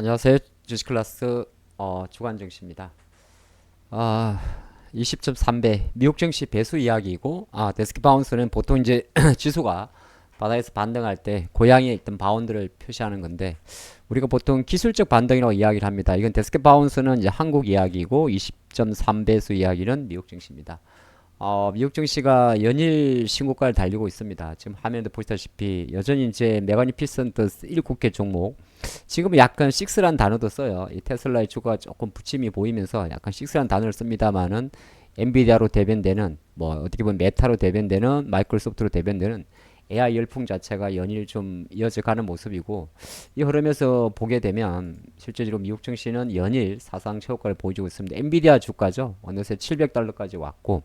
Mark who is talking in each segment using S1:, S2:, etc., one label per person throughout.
S1: 안녕하세요. 주식클래스 주간 증시입니다. 아, 20.3배 미국 증시 배수 이야기이고, 데스크 바운스는 보통 이제 지수가 바닥에서 반등할 때 고양이에 있던 바운드를 표시하는 건데, 우리가 보통 기술적 반등이라고 이야기를 합니다. 이건 데스크 바운스는 이제 한국 이야기이고, 20.3배수 이야기는 미국 증시입니다. 미국 증시가 연일 신고가를 달리고 있습니다. 지금 화면도 보시다시피 여전히 이제 메가니피센트 7개 종목, 지금 약간 식스란 단어도 써요. 이 테슬라의 주가가 조금 부침이 보이면서 약간 식스란 단어를 씁니다만은, 엔비디아로 대변되는, 뭐 어떻게 보면 메타로 대변되는, 마이크로소프트로 대변되는 AI 열풍 자체가 연일 좀 이어져 가는 모습이고, 이 흐름에서 보게 되면 실제로 미국 증시는 연일 사상 최고가를 보여주고 있습니다. 엔비디아 주가죠. 어느새 700달러까지 왔고,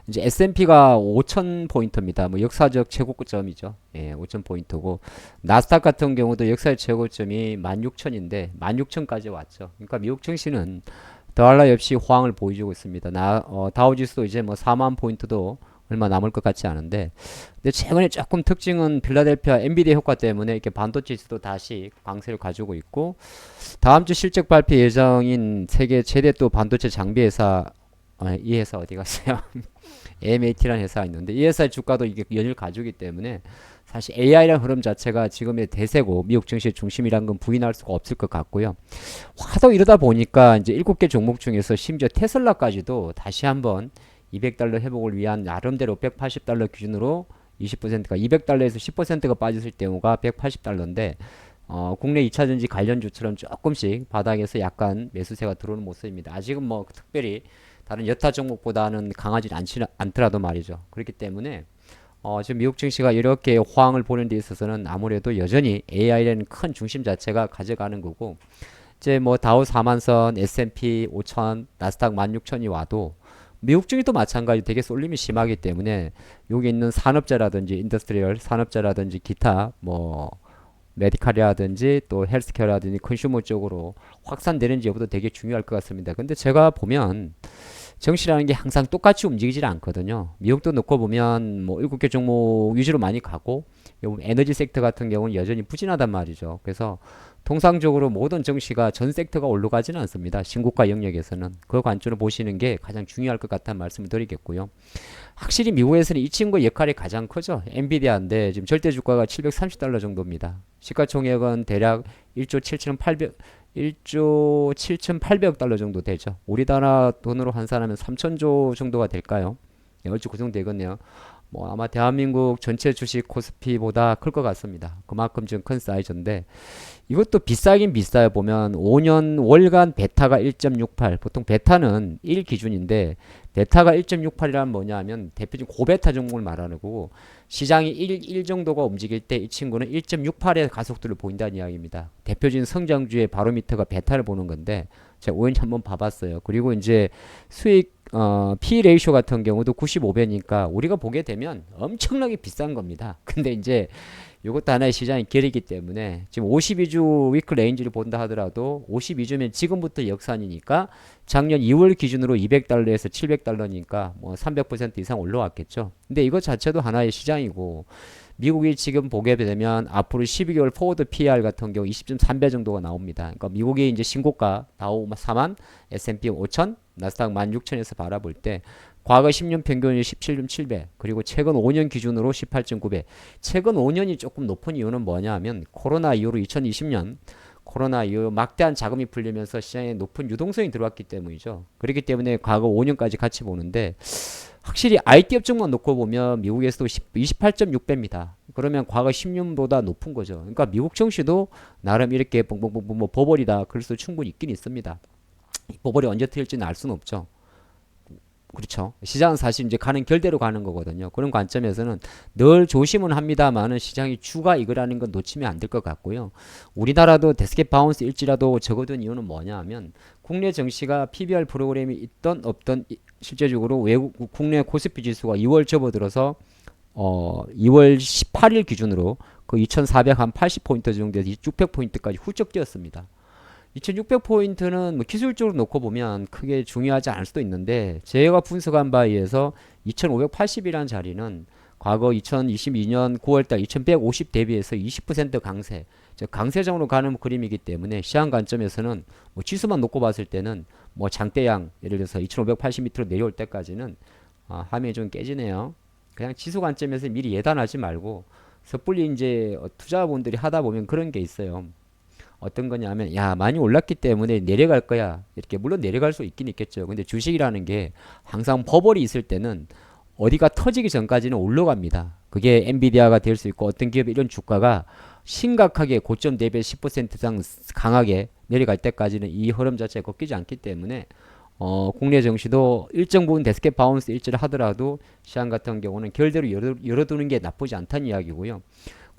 S1: 이제 S&P가 5,000포인트입니다. 뭐 역사적 최고점이죠. 예, 5,000포인트고, 나스닥 같은 경우도 역사의 최고점이 16,000인데 16,000까지 왔죠. 그러니까 미국 증시는 더할 나위 없이 호황을 보여주고 있습니다. 다우지수도 이제 뭐 4만 포인트도 얼마 남을 것 같지 않은데, 근데 최근에 조금 특징은 필라델피아 엔비디아 효과 때문에 이렇게 반도체 지수도 다시 강세를 가지고 있고, 다음 주 실적 발표 예정인 세계 최대 또 반도체 장비 회사, 이 회사 어디 갔어요? AMAT라는 회사가 있는데, 이 회사의 주가도 이게 연일 가주기 때문에 사실 AI라는 흐름 자체가 지금의 대세고 미국 증시의 중심이라는 건 부인할 수가 없을 것 같고요. 하도 이러다 보니까 이제 7개 종목 중에서 심지어 테슬라까지도 다시 한번 200달러 회복을 위한 나름대로 180달러 기준으로 20%가 200달러에서 10%가 빠졌을 경우가 180달러인데, 국내 2차전지 관련주처럼 조금씩 바닥에서 약간 매수세가 들어오는 모습입니다. 아직은 뭐 특별히 다른 여타 종목보다는 강하지 않더라도 말이죠. 그렇기 때문에 지금 미국 증시가 이렇게 호황을 보는 데 있어서는 아무래도 여전히 AI라는 큰 중심 자체가 가져가는 거고, 이제 뭐 다우 4만선, S&P 5천, 나스닥 16,000이 와도 미국 증시도 마찬가지 되게 쏠림이 심하기 때문에 여기 있는 산업재라든지 인더스트리얼 산업재라든지 기타 뭐 메디칼이라든지 또 헬스케어라든지 컨슈머 쪽으로 확산되는지 여부도 되게 중요할 것 같습니다. 근데 제가 보면 정시라는 게 항상 똑같이 움직이질 않거든요. 미국도 놓고 보면 뭐 7개 종목 위주로 많이 가고, 에너지 섹터 같은 경우는 여전히 부진하단 말이죠. 그래서 통상적으로 모든 정시가 전 섹터가 올라가지는 않습니다. 신고가 영역에서는. 그 관점으로 보시는 게 가장 중요할 것 같다는 말씀을 드리겠고요. 확실히 미국에서는 이 친구의 역할이 가장 크죠. 엔비디아인데 지금 절대 주가가 730달러 정도입니다. 시가총액은 대략 1조 7,800 1조 7,800억 달러 정도 되죠. 우리나라 돈으로 환산하면 3천조 정도가 될까요? 예, 얼추 그 정도 되겠네요. 뭐 아마 대한민국 전체 주식 코스피보다 클 것 같습니다. 그만큼 좀 큰 사이즈인데, 이것도 비싸긴 비싸요. 보면 5년 월간 베타가 1.68, 보통 베타는 1 기준인데, 베타가 1.68이란 뭐냐 하면 대표적인 고베타 종목을 말하는 거고, 시장이 1 정도가 움직일 때 이 친구는 1.68의 가속도를 보인다는 이야기입니다. 대표적인 성장주의 바로미터가 베타를 보는 건데, 제가 우연히 한번 봐봤어요. 그리고 이제 수익 P 레이쇼 같은 경우도 95배니까 우리가 보게 되면 엄청나게 비싼 겁니다. 근데 이제 이것도 하나의 시장의 결이기 때문에 지금 52주 위클 레인지를 본다 하더라도 52주면 지금부터 역산이니까 작년 2월 기준으로 200달러에서 700달러니까 뭐 300% 이상 올라왔겠죠. 근데 이것 자체도 하나의 시장이고, 미국이 지금 보게 되면 앞으로 12개월 포워드 PER 같은 경우 20.3배 정도가 나옵니다. 그러니까 미국이 이제 신고가 다우 4만, S&P 5천, 나스닥 16,000에서 바라볼 때 과거 10년 평균이 17.7배, 그리고 최근 5년 기준으로 18.9배. 최근 5년이 조금 높은 이유는 뭐냐 하면 코로나 이후로 2020년 코로나 이후 막대한 자금이 풀리면서 시장에 높은 유동성이 들어왔기 때문이죠. 그렇기 때문에 과거 5년까지 같이 보는데, 확실히 IT 업종만 놓고 보면 미국에서도 28.6배입니다. 그러면 과거 10년보다 높은 거죠. 그러니까 미국 증시도 나름 이렇게 뻥뻥뻥뻥 뭐 버블이다 그럴 수 충분히 있긴 있습니다. 버블이 언제 틀릴지는 알 수는 없죠. 그렇죠. 시장은 사실 이제 가는 결대로 가는 거거든요. 그런 관점에서는 늘 조심은 합니다만은 시장이 주가 이거라는 건 놓치면 안 될 것 같고요. 우리나라도 데스켓 바운스 일지라도 적어둔 이유는 뭐냐 하면, 국내 증시가 PBR 프로그램이 있던 없던 실제적으로 외국 국내 코스피 지수가 2월 접어들어서 2월 18일 기준으로 그 2,480포인트 정도에서 600포인트까지 훌쩍 뛰었습니다. 2600포인트는 뭐 기술적으로 놓고 보면 크게 중요하지 않을 수도 있는데, 제가 분석한 바에 의해서 2580이라는 자리는 과거 2022년 9월달 2150 대비해서 20% 강세, 즉 강세장으로 가는 그림이기 때문에 시장 관점에서는 뭐 지수만 놓고 봤을 때는 뭐 장대양 예를 들어서 2580m로 내려올 때까지는 함이 좀 깨지네요. 그냥 지수 관점에서 미리 예단하지 말고 섣불리 이제 투자분들이 하다 보면 그런 게 있어요. 어떤 거냐면 야 많이 올랐기 때문에 내려갈 거야 이렇게 물론 내려갈 수 있긴 있겠죠. 근데 주식이라는 게 항상 버블이 있을 때는 어디가 터지기 전까지는 올라갑니다. 그게 엔비디아가 될 수 있고 어떤 기업 이런 주가가 심각하게 고점 대비 10% 이상 강하게 내려갈 때까지는 이 흐름 자체가 꺾이지 않기 때문에 국내 증시도 일정 부분 데스켓 바운스 일지를 하더라도 시장 같은 경우는 결대로 열어두는 게 나쁘지 않다는 이야기고요.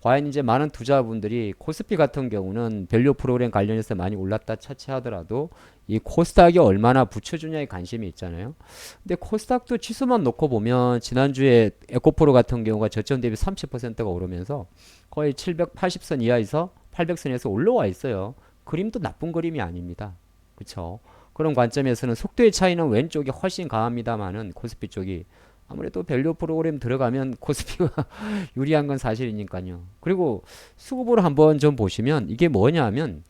S1: 과연 이제 많은 투자분들이 코스피 같은 경우는 밸류 프로그램 관련해서 많이 올랐다 차치하더라도 이 코스닥이 얼마나 붙여주냐에 관심이 있잖아요. 근데 코스닥도 지수만 놓고 보면 지난주에 에코프로 같은 경우가 저점 대비 30%가 오르면서 거의 780선 이하에서 800선에서 올라와 있어요. 그림도 나쁜 그림이 아닙니다. 그쵸? 그런 관점에서는 속도의 차이는 왼쪽이 훨씬 강합니다만은 코스피 쪽이 아무래도 밸류 프로그램 들어가면 코스피가 유리한 건 사실이니까요. 그리고 수급으로 한번 좀 보시면 이게 뭐냐면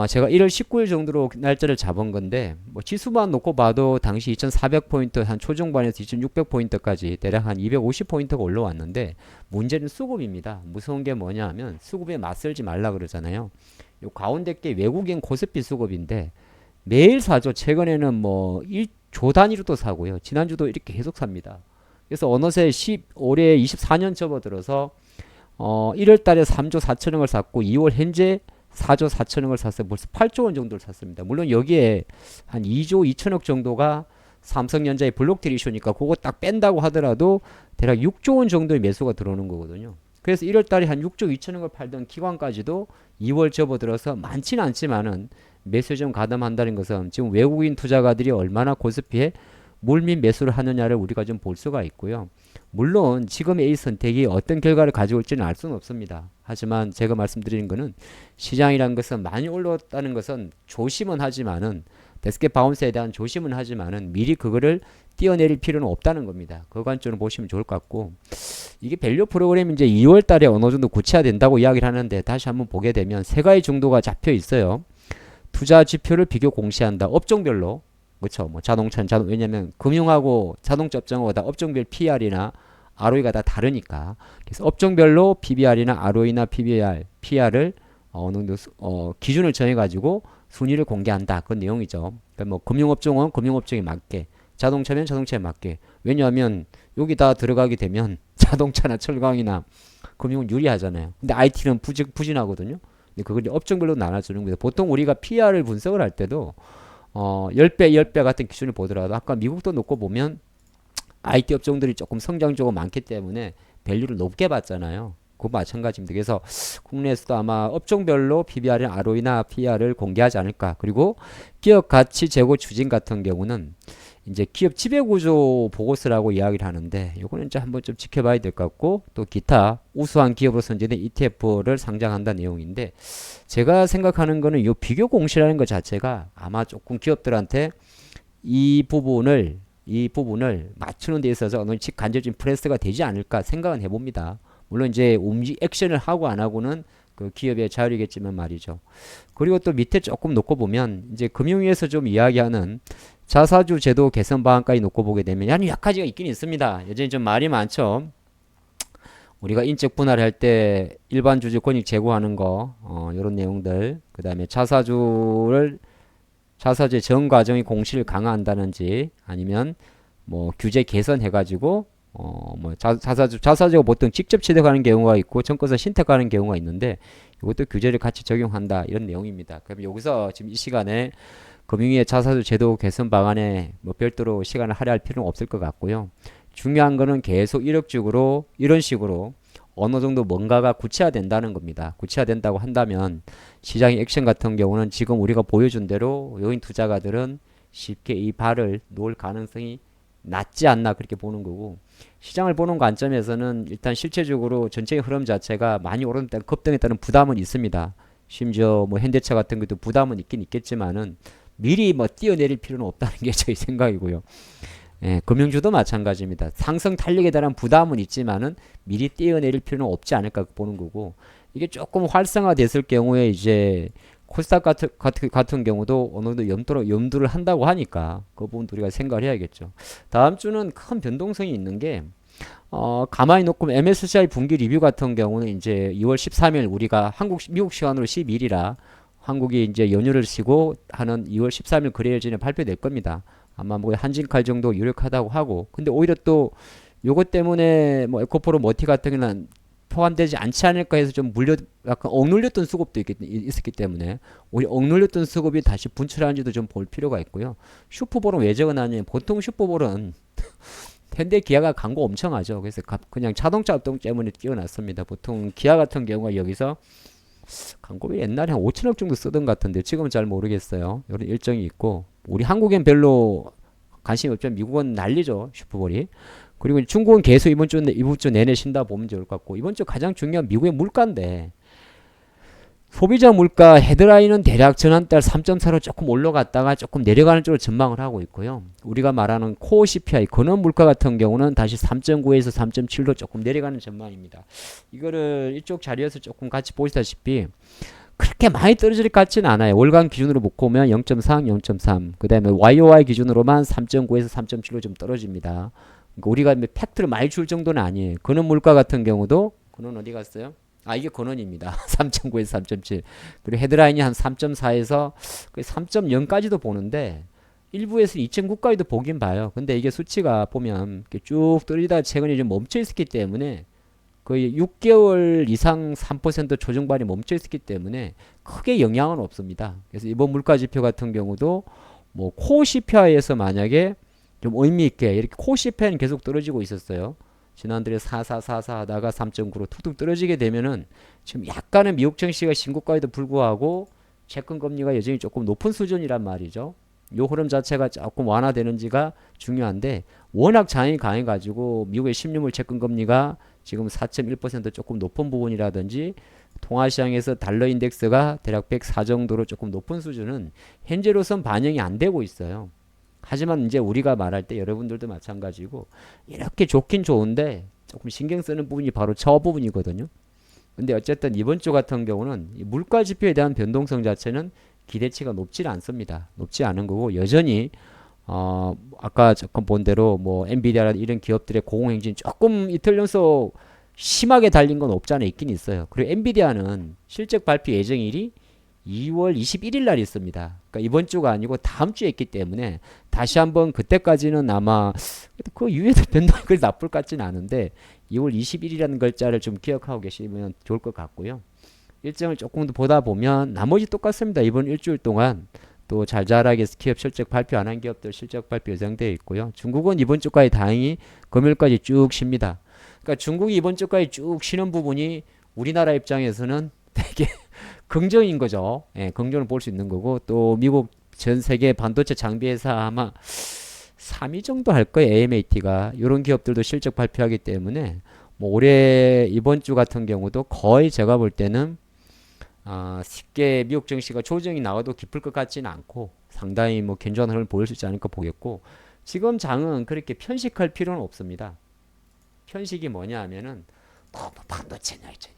S1: 제가 1월 19일 정도로 날짜를 잡은 건데 뭐 지수만 놓고 봐도 당시 2400포인트 한 초중반에서 2600포인트까지 대략 한 250포인트가 올라왔는데 문제는 수급입니다. 무서운 게 뭐냐 하면 수급에 맞설지 말라 그러잖아요. 요 가운데 게 외국인 코스피 수급인데 매일 사죠. 최근에는 뭐 1조 단위로도 사고요. 지난주도 이렇게 계속 삽니다. 그래서 어느새 올해 24년 접어들어서 1월 달에 3조 4천억을 샀고 2월 현재 4조 4천억을 샀어요. 벌써 8조 원 정도를 샀습니다. 물론 여기에 한 2조 2천억 정도가 삼성전자의 블록딜 이슈니까 그거 딱 뺀다고 하더라도 대략 6조 원 정도의 매수가 들어오는 거거든요. 그래서 1월 달에 한 6조 2천억을 팔던 기관까지도 2월 접어들어서 많지는 않지만은 매수 좀 가담한다는 것은 지금 외국인 투자가들이 얼마나 코스피에 물밑 매수를 하느냐를 우리가 좀 볼 수가 있고요. 물론 지금의 이 선택이 어떤 결과를 가져올지는 알 수는 없습니다. 하지만 제가 말씀드리는 것은 시장이란 것은 많이 올랐다는 것은 조심은 하지만은 데스켓 바운스에 대한 조심은 하지만은 미리 그거를 뛰어내릴 필요는 없다는 겁니다. 그 관점으로 보시면 좋을 것 같고 이게 밸류 프로그램이 이제 2월 달에 어느 정도 구체화된다고 이야기를 하는데 다시 한번 보게 되면 세 가지 정도가 잡혀 있어요. 투자 지표를 비교 공시한다. 업종별로. 그렇죠. 뭐 자동차는 왜냐면 금융하고 자동차 업종하고 다 업종별 PR이나 ROE가 다 다르니까. 그래서 업종별로 PBR이나 ROE나 PR을 어느 정도 기준을 정해 가지고 순위를 공개한다. 그런 내용이죠. 그러니까 뭐 금융업종은 금융업종에 맞게, 자동차면 자동차에 맞게. 왜냐하면 여기 다 들어가게 되면 자동차나 철강이나 금융은 유리하잖아요. 근데 IT는 부진하거든요. 근데 그걸 업종별로 나눠주는 거예요. 보통 우리가 PR을 분석을 할 때도 10배, 10배 같은 기준을 보더라도 아까 미국도 놓고 보면 IT 업종들이 조금 성장적으로 많기 때문에 밸류를 높게 봤잖아요. 그거 마찬가지입니다. 그래서 국내에서도 아마 업종별로 PBR이나 ROE나 PR을 공개하지 않을까. 그리고 기업 가치 재고 추진 같은 경우는 이제 기업 지배구조 보고서라고 이야기를 하는데 요거는 이제 한번 좀 지켜봐야 될 것 같고 또 기타 우수한 기업으로 선정된 ETF를 상장한다는 내용인데 제가 생각하는 거는 요 비교 공시라는 것 자체가 아마 조금 기업들한테 이 부분을 맞추는 데 있어서 어느 간접적인 프레스가 되지 않을까 생각은 해봅니다. 물론 이제 액션을 하고 안 하고는 그 기업의 자율이겠지만 말이죠. 그리고 또 밑에 조금 놓고 보면 이제 금융위에서 좀 이야기하는 자사주 제도 개선 방안까지 놓고 보게 되면 약 가지가 있긴 있습니다. 여전히 좀 말이 많죠. 우리가 인적 분할할 때 일반 주주 권익 제고하는 거 이런 내용들 그 다음에 자사주의 전 과정의 공시를 강화한다든지 아니면 뭐 규제 개선해가지고 뭐 자사주가 보통 직접 취득하는 경우가 있고 정권에서 신탁하는 경우가 있는데 이것도 규제를 같이 적용한다 이런 내용입니다. 그럼 여기서 지금 이 시간에 금융위의 자사주 제도 개선 방안에 뭐 별도로 시간을 할애할 필요는 없을 것 같고요. 중요한 거는 계속 이력적으로 이런 식으로 어느 정도 뭔가가 구체화된다는 겁니다. 구체화된다고 한다면 시장의 액션 같은 경우는 지금 우리가 보여준 대로 요인 투자가들은 쉽게 이 발을 놓을 가능성이 낮지 않나 그렇게 보는 거고 시장을 보는 관점에서는 일단 실체적으로 전체의 흐름 자체가 많이 오른다 급등했다는 부담은 있습니다. 심지어 뭐 현대차 같은 것도 부담은 있긴 있겠지만은 미리 뭐 뛰어내릴 필요는 없다는 게 저희 생각이고요. 예, 금융주도 마찬가지입니다. 상승 탄력에 대한 부담은 있지만은 미리 뛰어내릴 필요는 없지 않을까 보는 거고 이게 조금 활성화됐을 경우에 이제 코스닥 같은 경우도 어느 정도 염두를 한다고 하니까 그 부분도 우리가 생각을 해야겠죠. 다음 주는 큰 변동성이 있는 게 가만히 놓고 MSCI 분기 리뷰 같은 경우는 이제 2월 13일 우리가 미국 시간으로 12일이라 한국이 이제 연휴를 쉬고 하는 2월 13일 거래일 전에 발표될 겁니다. 아마 뭐 한진칼 정도 유력하다고 하고 근데 오히려 또 요것 때문에 뭐 에코프로 머티 같은 경우는 포함되지 않지 않을까 해서 좀 약간 억눌렸던 수급도 있었기 때문에 오히려 억눌렸던 수급이 다시 분출하는지도 좀 볼 필요가 있고요. 슈퍼볼은 왜 적어놨냐면 보통 슈퍼볼은 현대 기아가 광고 엄청 하죠. 그래서 그냥 자동차 업종 때문에 띄워놨습니다. 보통 기아 같은 경우가 여기서 광고비 옛날에 한 5천억 정도 쓰던 것 같은데 지금은 잘 모르겠어요. 이런 일정이 있고 우리 한국엔 별로 관심이 없죠. 미국은 난리죠. 슈퍼볼이. 그리고 중국은 계속 이번 주 내내 쉰다 보면 좋을 것 같고 이번 주 가장 중요한 미국의 물가인데 소비자 물가 헤드라인은 대략 지난달 3.4로 조금 올라갔다가 조금 내려가는 쪽으로 전망을 하고 있고요. 우리가 말하는 코어 CPI 근원 물가 같은 경우는 다시 3.9에서 3.7로 조금 내려가는 전망입니다. 이거를 이쪽 자리에서 조금 같이 보시다시피 그렇게 많이 떨어질 것 같지는 않아요. 월간 기준으로 놓고 보면 0.4, 0.3. 그 다음에 YOY 기준으로만 3.9에서 3.7로 좀 떨어집니다. 그러니까 우리가 팩트를 많이 줄 정도는 아니에요. 근원 물가 같은 경우도 근원 어디 갔어요? 아 이게 근원입니다. 3.9에서 3.7. 그리고 헤드라인이 한 3.4에서 3.0까지도 보는데 일부에서 2.9까지도 보긴 봐요. 근데 이게 수치가 보면 이렇게 쭉 떨어지다가 최근에 좀 멈춰 있었기 때문에 거의 6개월 이상 3% 조정반이 멈춰 있었기 때문에 크게 영향은 없습니다. 그래서 이번 물가 지표 같은 경우도 뭐 코어 CPI에서 만약에 좀 의미 있게 이렇게 코어 CPI는 계속 떨어지고 있었어요. 지난달에 4444 하다가 3.9로 툭툭 떨어지게 되면은 지금 약간은 미국 증시가 신고가에도 불구하고 채권 금리가 여전히 조금 높은 수준이란 말이죠. 요 흐름 자체가 조금 완화되는지가 중요한데 워낙 장이 강해가지고 미국의 10년물 채권 금리가 지금 4.1% 조금 높은 부분이라든지 동아시장에서 달러 인덱스가 대략 104 정도로 조금 높은 수준은 현재로선 반영이 안 되고 있어요. 하지만 이제 우리가 말할 때 여러분들도 마찬가지고 이렇게 좋긴 좋은데 조금 신경 쓰는 부분이 바로 저 부분이거든요. 근데 어쨌든 이번 주 같은 경우는 물가 지표에 대한 변동성 자체는 기대치가 높지 않습니다. 높지 않은 거고 여전히 아까 잠깐 본 대로 뭐 엔비디아라는 이런 기업들의 공공행진 조금 이틀 연속 심하게 달린 건 없잖아 있긴 있어요. 그리고 엔비디아는 실적 발표 예정일이 2월 21일 날 있습니다. 그러니까 이번 주가 아니고 다음 주에 있기 때문에 다시 한번 그때까지는 아마 그 이후에도 변동이 그리 나쁠 것 같지는 않은데 2월 21일이라는 글자를 좀 기억하고 계시면 좋을 것 같고요. 일정을 조금 더 보다 보면 나머지 똑같습니다. 이번 일주일 동안 또 잘잘하게 기업 실적 발표 안 한 기업들 실적 발표 예정되어 있고요. 중국은 이번 주까지 다행히 금요일까지 쭉 쉽니다. 그러니까 중국이 이번 주까지 쭉 쉬는 부분이 우리나라 입장에서는 되게 긍정인 거죠. 예, 긍정을 볼 수 있는 거고 또 미국 전 세계 반도체 장비 회사 아마 3위 정도 할 거예요. AMAT가 이런 기업들도 실적 발표하기 때문에 뭐 올해 이번 주 같은 경우도 거의 제가 볼 때는 쉽게 미국 증시가 조정이 나와도 깊을 것 같지는 않고 상당히 뭐 견조한 흐름을 보일 수 있지 않을까 보겠고 지금 장은 그렇게 편식할 필요는 없습니다. 편식이 뭐냐 하면은 너무 반도체냐 이제냐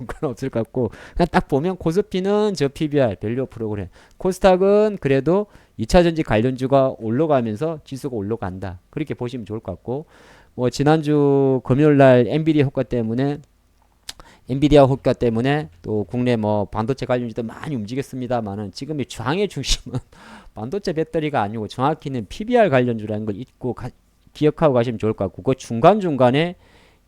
S1: 그건 없을 것 같고 그냥 딱 보면 코스피는 저 PBR 밸류 프로그램 코스닥은 그래도 2차전지 관련주가 올라가면서 지수가 올라간다 그렇게 보시면 좋을 것 같고 뭐 지난주 금요일날 엔비디아 효과 때문에 또 국내 뭐 반도체 관련주도 많이 움직였습니다만은 지금 이 장의 중심은 반도체 배터리가 아니고 정확히는 PBR 관련주라는 걸 잊고 기억하고 가시면 좋을 것 같고 그 중간중간에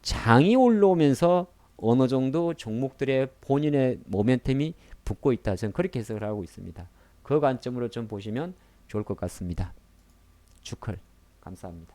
S1: 장이 올라오면서 어느 정도 종목들의 본인의 모멘텀이 붙고 있다. 저는 그렇게 해석을 하고 있습니다. 그 관점으로 좀 보시면 좋을 것 같습니다. 주컬 감사합니다.